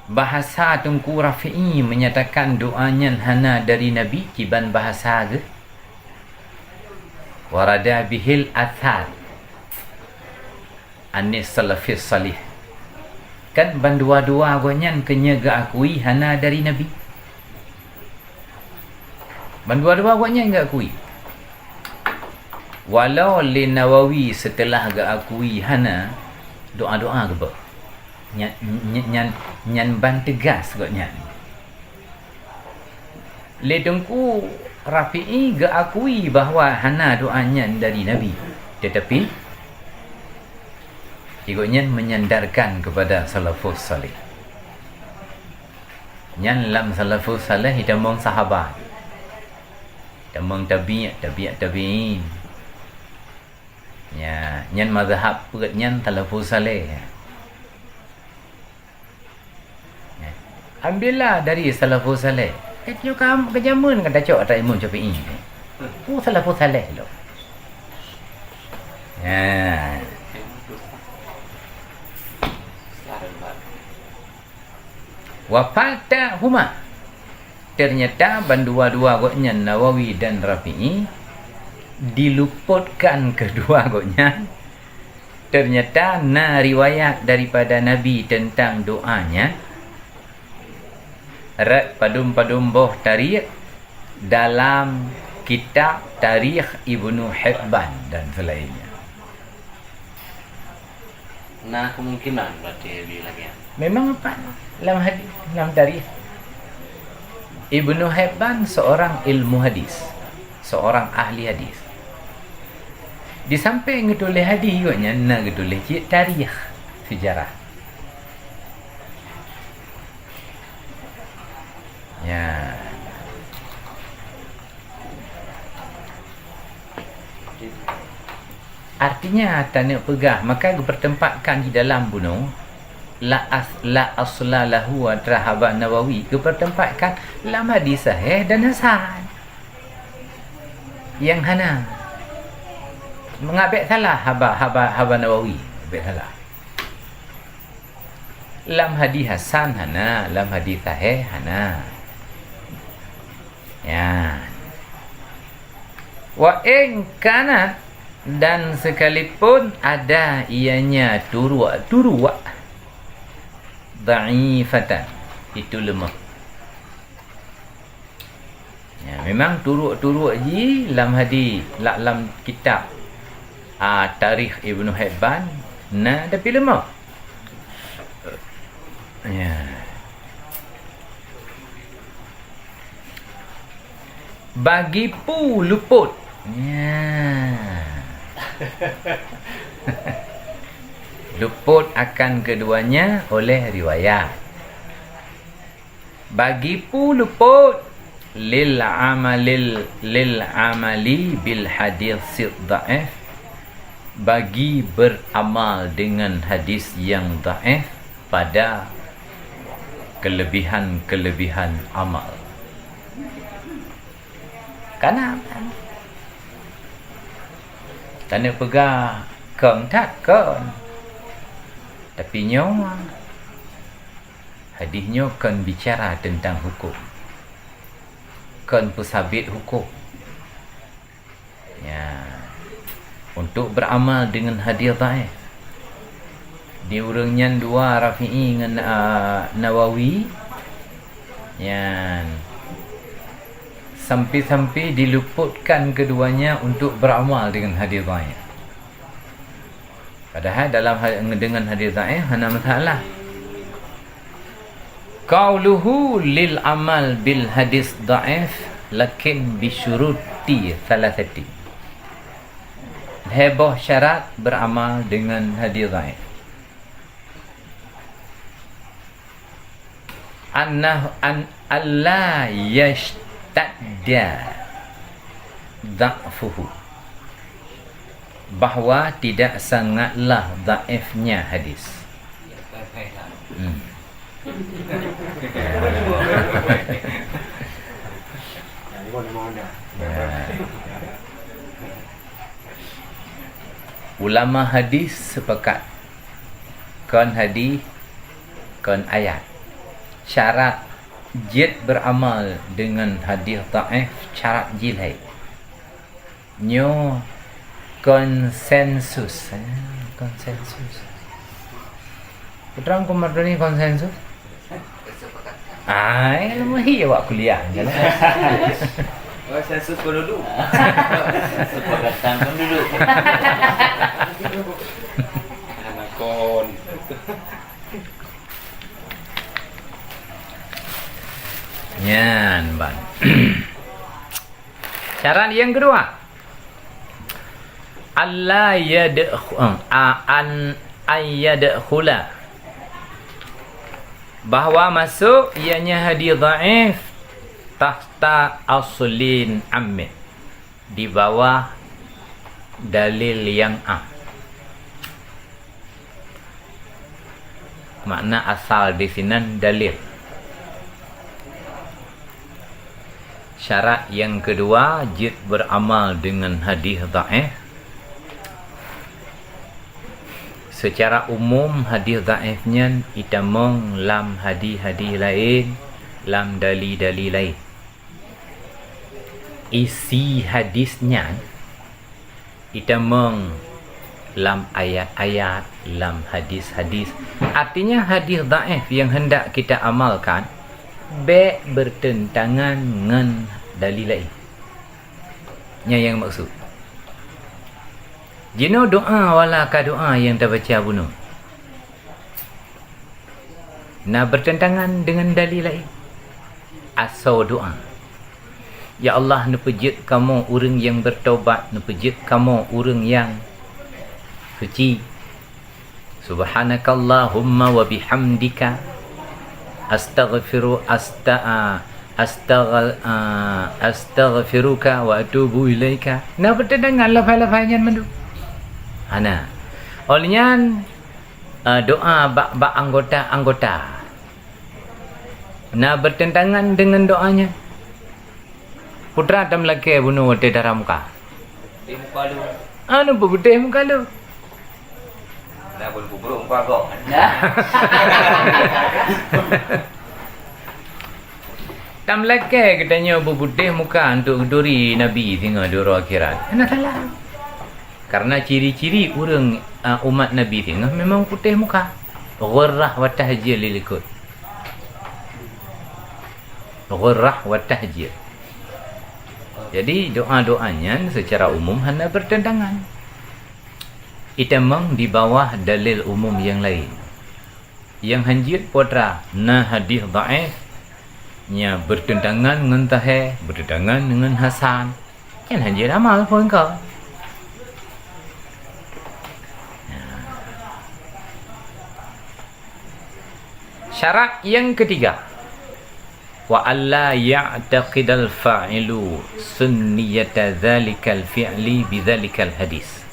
Bahasa Tunku Rafi'i menyatakan doanya hana dari Nabi, kiban bahasa ke warada bihil athar anis salafis salih, kan bandua-dua agonyan kenya ga akui hana dari Nabi, bandua-dua agonyan ga akui. Walau li Nawawi setelah ga akui hana, doa-doa ke ba nyan ban tegas kok nyan. Le Tunku Rafi'i ga akui bahawa hana doanya dari Nabi, tetapi ikutnya menyandarkan kepada salafus salih. Nyan lam salafus salih hitamong sahabat, hitamong tabi'in. Ya, nyan mazhab perat nyan salafus salih. Ya. Ambillah dari salafus salih. Katanya kamu kejamun kata cok atas Imam Syafi'i. Salafus salih lo. Ya. Wafata huma, ternyata bandua-dua goknya Nawawi dan Rafi'i diluputkan kedua goknya. Ternyata riwayat daripada Nabi tentang doanya padum-padum boh tarikh dalam kitab Tarikh Ibnu Hibban dan selainnya. Nah, kemungkinan berarti lebih lagi. Memang apa? Dalam hadis, dalam tarikh Ibnu Hibban seorang ilmu hadis, seorang ahli hadis. Di samping getulis hadis katanya nak getulis tarikh, sejarah. Ya. Artinya tanah pegah, maka bertempatkan di dalam bunuh la asla lahu atrahaba Nawawi, bertempatkan dalam hadis sahih dan hasan. Yang hana mengabek salah haba Nawawi, abek salah. Lam hadis hasan hana, lam hadis sahih hana. Ya. Wa in kana, dan sekalipun ada ianya turwa dha'ifatan, itu lemah. Ya, memang turuk je dalam hadis, dalam kitab Tarikh Ibnu Hibban, nah tapi lemah. Ya. Bagi pu luput. Ya. Luput akan keduanya oleh riwayat. Bagi pu luput lil amali bil hadis dhaif, bagi beramal dengan hadis yang dhaif pada kelebihan amal. Karena tanda pegang keng tak kon, tapi nyawa hadisnya kan bicara tentang hukum. kan pesabit hukum. Ya. Untuk beramal dengan hadis dhaif. Diurangnya dua Rafi'i dengan Nawawi. Yan. Sampai-sampai diluputkan keduanya untuk beramal dengan hadis dhaif. Padahal dalam dengan hadis dhaif hanya masalah. Qauluhu lil amal bil hadis dhaif lakin bi syuruti thalathati. Heboh syarat beramal dengan hadis dhaif. Annahu an alla yashtadda dha'fuhu, bahawa tidak sangatlah dhaifnya hadis. Ulama hadis sepakat kan hadis kan ayat syarat jid beramal dengan hadis dhaif syarat jilai nyo konsensus. Putrang kumardani konsensus. Lemahi awak kuliah je lah. Sensus penduduk. Sepakatan penduduk. Anakon. Nyan ban. Syarat yang kedua, alla yadkhula, bahawa masuk ianya hadis dhaif tahta aslin ammit, di bawah dalil yang am. Makna asal di sini dalil. Syarat yang kedua, jid beramal dengan hadis dhaif. Secara umum hadis dhaifnya itamong lam hadis-hadis lain, lam dalil-dalil lain. Isi hadisnya itamong lam ayat-ayat, lam hadis-hadis. Artinya hadis dhaif yang hendak kita amalkan bertentangan dengan dalil lain. Yang maksud jino doa wala ka doa yang terbaca bunuh bertentangan dengan dalil lain. Asal doa, ya Allah, nepejit kamu orang yang bertaubat, nepejit kamu orang yang suci. Subhanakallahumma wa bihamdika astaghfiruka wa atubu ilaika. Bertentangan lafaz-lafaznya mendu. Ana. Olehnya doa bak anggota-anggota. Bertentangan dengan doanya. Putra tam laki bunuh wate darah muka. Di muka lu. Putih muka lu. Dah pun buruk muka kau. Tam laki katanya putih muka untuk duri Nabi tengah dura akhirat. Ana salah. Karena ciri-ciri orang umat Nabi tengah memang putih muka. Ghurrah wa tahjir lilikut. Ghurrah wa tahjir. Jadi doa-doanya secara umum hanya bertentangan. Itu memang di bawah dalil umum yang lain. Yang hanjir putra hadis dhaif nya bertentangan dengan taheh, bertentangan dengan hasan. Kan hanjir amal pun kau. Syarat yang ketiga, wa alla ya'taqidal fa'ilu sunniyata dzalikal fi'li bidzalikal hadis.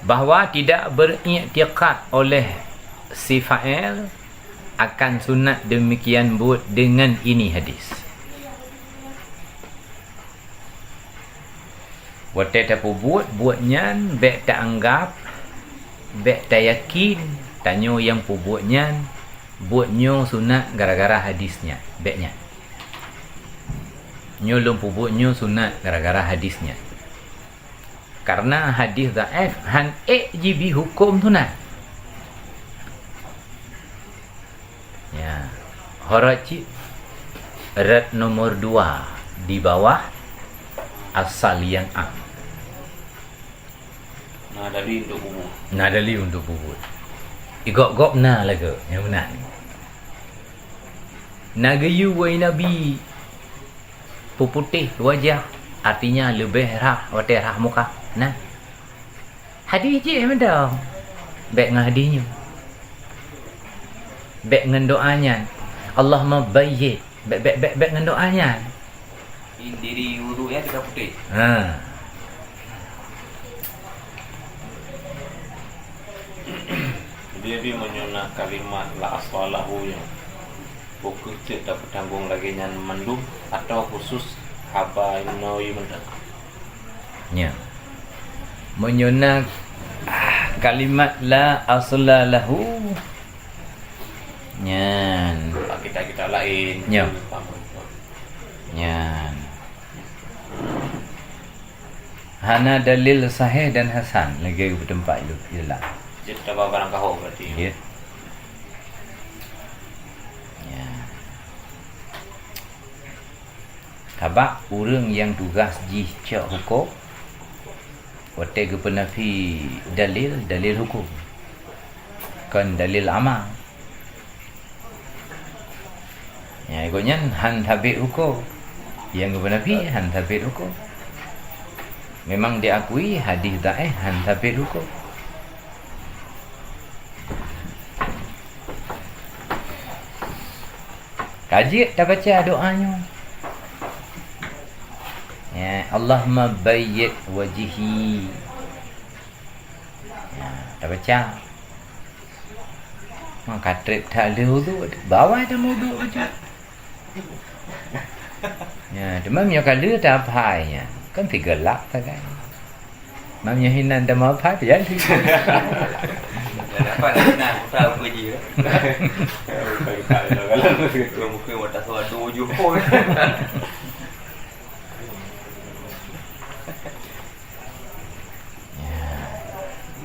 Bahawa tidak beriktikad oleh si fa'il akan sunat demikian buat dengan ini hadis. Wate tak buatnya baik tak anggap, baik tak yakin, tanyo yang buatnya sunat gara-gara hadisnya, baiknya. Nyulung pupuknya sunat gara-gara hadisnya. Karena hadis dhaif han jibi hukum sunat. Ya. Haraci red nomor 2 di bawah asal yang A. Nah, dari untuk bubu. Nah, dalil untuk pupuk. Igok-gok na lagu yang benar. Nagayu wai nabi puputih wajah artinya lebih rah rah muka. Nah. Hadis je macam baik dengan hadisnya. Baik dengan doanya. Allahumma bayyid. Baik dengan doanya. Diri wudu ya tidak putih. Ha. Dia menyunah kalimat la aswalahu yang buku cek dapat tanggung lagi nyan mendung atau khusus haba inoi mendang. Ya. Menyunat kalimat la asla lahu. Nyan. Kita lain. Ya. Nyan. Hana dalil sahih dan hasan lagi bertempat itu ialah. Jadi dapat barang kahok berarti. Ya. Ya. Kabak orang yang tugas ji cak hukum wate ke penafi dalil hukum. Kan dalil amal. Ya, ikutnya han tabik hukum. Yang ke penafi han tabik hukum. Memang diakui hadis dhaif han tabik hukum. Kaji dah baca doanya. Ya, Allahumma bayyid wajhi. Ya, dah baca. Mak katrik tak ada wudu, bawah ada wudu aja. Ya, demam yang kala tak apanya. Kan tigelak tak kan. Mamnya hinan dah mau apa ya? Apa nak tahu puji. Kalau Mungkin wadah suatu wujud pun.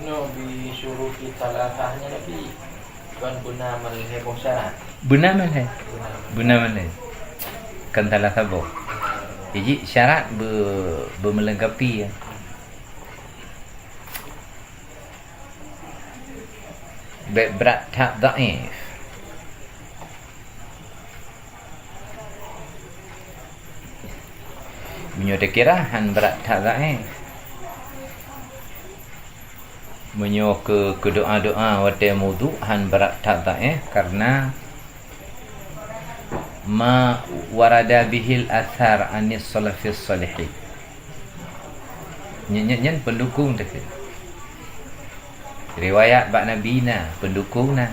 no bi syuruti salatahnya Nabi kan guna melheboh syarat. Benar mana? Kan talah sabuk. Jadi syarat bermelengkapi ya. Baik berat tak dhaif. Menyo kira han berat tak dhaif. Menyo ke doa-doa wate wudu han berat tak dhaif karena ma warada bihil athar anis salafis salihin. Nyen pendukung tak. Riwayat bak Nabi na pendukung na.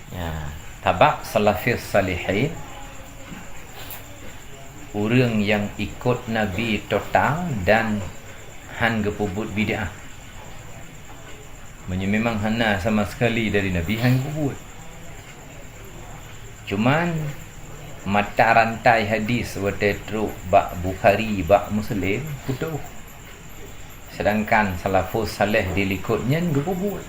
Ya, tabak salafis salihin. Orang yang ikut Nabi total dan han gepubut bid'ah. Memang hana sama sekali dari Nabi han gepubut. Cuman mata rantai hadis wate teruk bak Bukhari bak Muslim putus. Sedangkan salafus salih dilikutnya gepubut.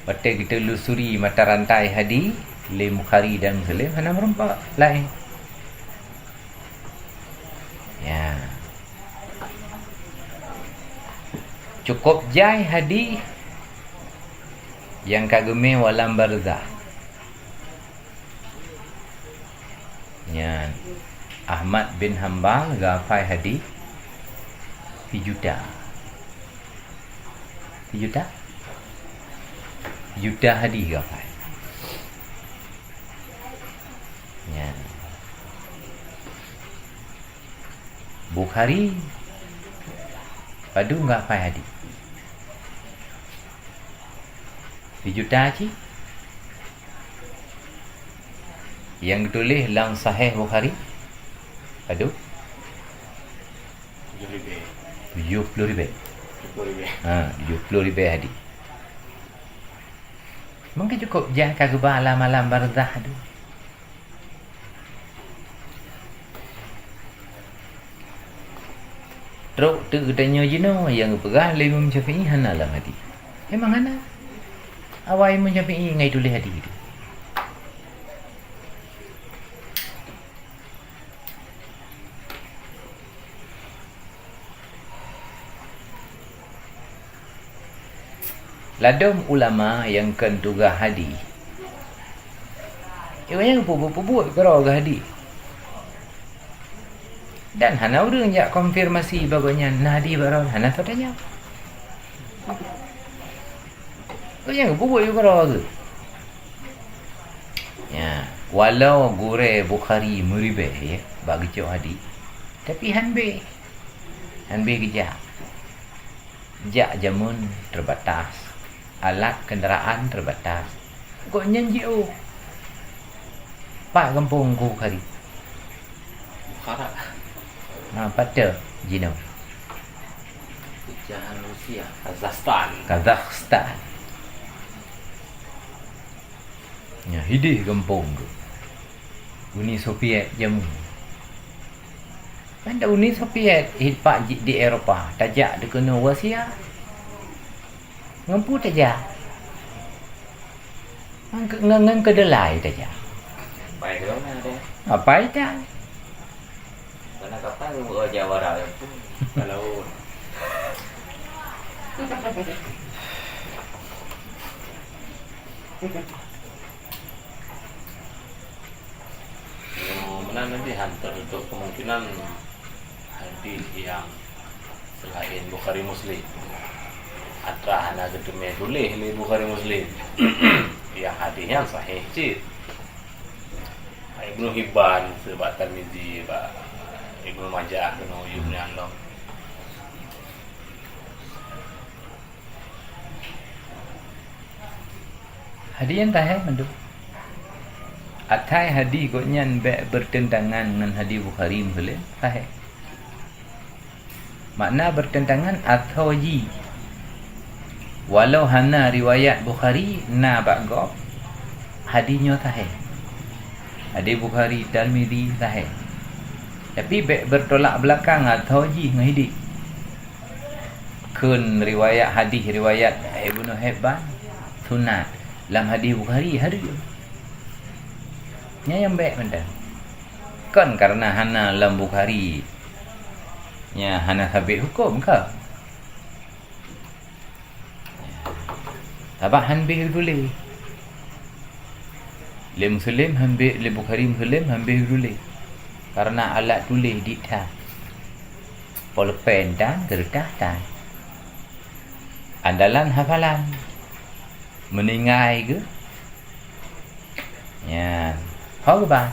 Wate kita lusuri mata rantai hadis le Bukhari dan Muslim hana merempak lain. Ya. Cukup jai hadis yang kageme walam barzah. Ya. Ahmad bin Hanbal gafai hadis 3 juta. 3 juta? Juta hadis gafai. Ya. Bukhari padu gafai hadis 3 juta cik. Yang tulis dalam Sahih Bukhari padu 70,000. Ha, 70,000 hadis. Mungkin cukup jah kagubah alam-alam barzah tu. Teruk tu tanya jino yang pegah le Imam Syafi'i hana lah hadi. Memang hana. Awal Imam Syafi'i ngai tulis hadi tu. Ladom ulama yang kan tugas hadi. Yang pupuk-pupuk kerau ke hadi. Dan hana orang jak konfirmasi baganya nadi barang hana tu tanya. Kau yang pupuk you kerau ke? Ya, walau gure Bukhari meribeh ya, bagi cok hadi. Tapi hanbe kejap. Jak jamun terbatas. Alat kenderaan terbatas. Kau nyanyi Pak kampung ku Bukhari. Bukhara. Pada Jino. Pecahan Rusia, Kazakhstan. Ya, hidih kampung tu. Uni Soviet jamu. Pada Uni Soviet hidup di Eropah, tajak dia kena Rusia. Ngampu tajak. Ngang kedelai tajak. Baik dong ada. Apa itu? Karena kapal lu Jawa Raya tu kalau mana nanti hantar untuk kemungkinan hadis yang selain Bukhari Muslim atra hana gedeme boleh ni Bukhari Muslim yang hadisnya sahih cik Ibnu Hibban sebab Tirmizi Ibnu Majah kena Ibnu Andong. Hadis yang tahan mandu. Atai hadis koknya bertentangan dengan hadis Bukhari Muslim tahan. Makna bertentangan atau ji. Walau hana riwayat Bukhari na bagop hadisnya tahan. Hadis Bukhari Tirmizi tahan. Tapi bertolak belakang atau ji ngahidi. Kun riwayat hadis riwayat Ibnu Hibban sunat dalam hadis Bukhari hari. Nya yang baik benda. Kan karena hana dalam Bukhari nya hana sabit hukum ke? Abah hanbih boleh. Le Muslim hanbih, le Bukhari Muslim hanbih boleh. Karena alat tulis dikta polpen dan kertas dan andalan hafalan meningai ke ya, how about